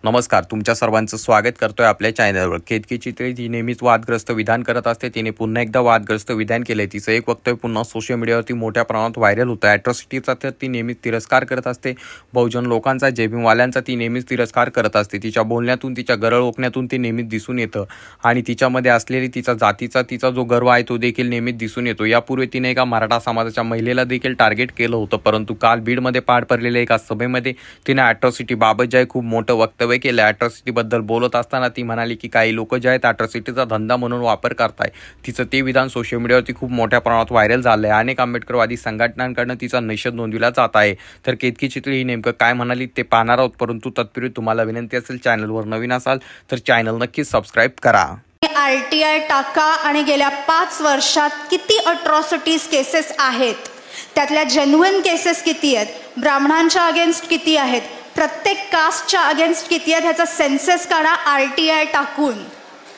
नमस्कार, तुमच्या सर्वांचं स्वागत करतोय आपल्या चॅनलवर। केतकी चित्रे जी नेहमीच वादग्रस्त विधान करत असते, तिने पुन्हा एकदा वादग्रस्त विधान केले। तिचं एक वक्तव्य पुन्हा सोशल मीडियावरती मोठ्या प्रमाणात व्हायरल होतं। ॲट्रॉसिटीचा तर ती नेहमीच तिरस्कार करत असते, बहुजन लोकांचा, जेबीमवाल्यांचा ती नेहमीच तिरस्कार करत असते। तिच्या बोलण्यातून, तिच्या गरळ ओकण्यातून ते नेहमीच दिसून येतं आणि तिच्यामध्ये असलेली तिचा जातीचा तिचा जो गर्व आहे तो देखील नेहमीच दिसून येतो। यापूर्वी तिने एका मराठा समाजाच्या महिलेला देखील टार्गेट केलं होतं, परंतु काल बीडमध्ये पार पडलेल्या एका सभेमध्ये तिने ॲट्रॉसिटीबाबत जे खूप मोठं वक्तव्य केलं। ॲट्रॉसिटीबद्दल बोलत असताना ती म्हणाली की काही लोक जे आहेत ॲट्रॉसिटीचा धंदा म्हणून वापर करताय। तिचं ते विधान सोशल मीडियावरती खूप मोठ्या प्रमाणात व्हायरल झालंय। अनेक आंबेडकरवादी संघटनांकडून तिचा निषेध नोंदविला जात आहे। तर केतकी चित्रे ही नेमकं काय म्हणाली ते पाहणार आहोत, परंतु तत्पूर्वी तुम्हाला विनंती असेल, चॅनलवर नवीन असाल तर चॅनल नक्कीच सबस्क्राईब करा। RTI टाका आणि गेल्या 5 वर्षात किती अट्रॉसिटीज केसेस आहेत, त्यातल्या जेन्युइन केसेस किती आहेत, ब्राह्मणांच्या अगेन्स्ट किती आहेत, प्रत्येक कास्टच्या अगेन्स्ट किती आहेत, ह्याचा सेन्सेस काढा RTI टाकून।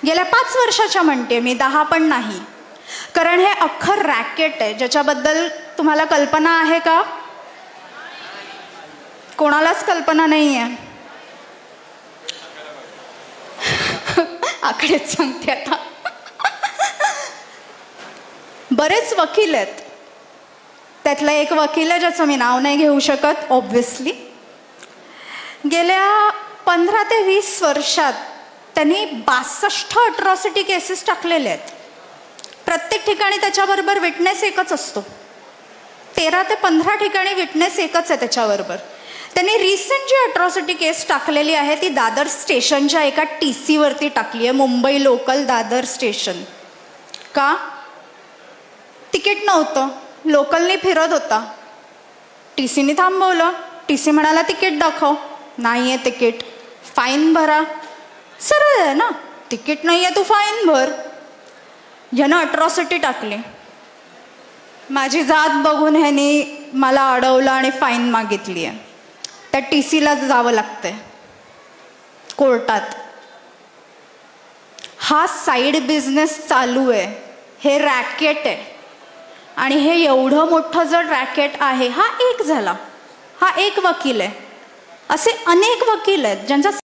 गेल्या 5 वर्षाच्या म्हणते मी, 10 पण नाही, कारण हे अख्खं रॅकेट आहे ज्याच्याबद्दल तुम्हाला कल्पना आहे का? कोणालाच कल्पना नाही आहे। आकडेच सांगते आता। बरेच वकील आहेत, त्यातला एक वकील आहे ज्याचं मी नाव नाही घेऊ शकत ऑब्व्हियसली। गेल्या 15 ते 20 वर्षात त्यांनी 62 अट्रॉसिटी केसेस टाकलेले आहेत। प्रत्येक ठिकाणी त्याच्याबरोबर विटनेस एकच असतो, 13 ते 15 ठिकाणी विटनेस एकच आहे त्याच्याबरोबर। त्यांनी रिसेंट जी अट्रॉसिटी केस टाकलेली आहे ती दादर स्टेशनच्या एका TC वरती टाकली आहे, मुंबई लोकल दादर स्टेशन। का? तिकीट नव्हतं, लोकलनी फिरत होता, TCने थांबवलं, TC म्हणाला तिकीट दाखव, नाही आहे तिकीट, फाईन भरा। सरळ आहे ना, तिकीट नाही आहे तू फाईन भर। ह्यानं अट्रॉसिटी टाकली, माझी जात बघून ह्यानी मला अडवलं आणि फाईन मागितली आहे, त्या TCला जावं लागतंय कोर्टात। हा साईड बिझनेस चालू आहे, हे रॅकेट आहे आणि हे एवढं मोठं जर रॅकेट आहे, हा एक झाला, हा एक वकील आहे, असे अनेक वकील आहेत ज्यांचा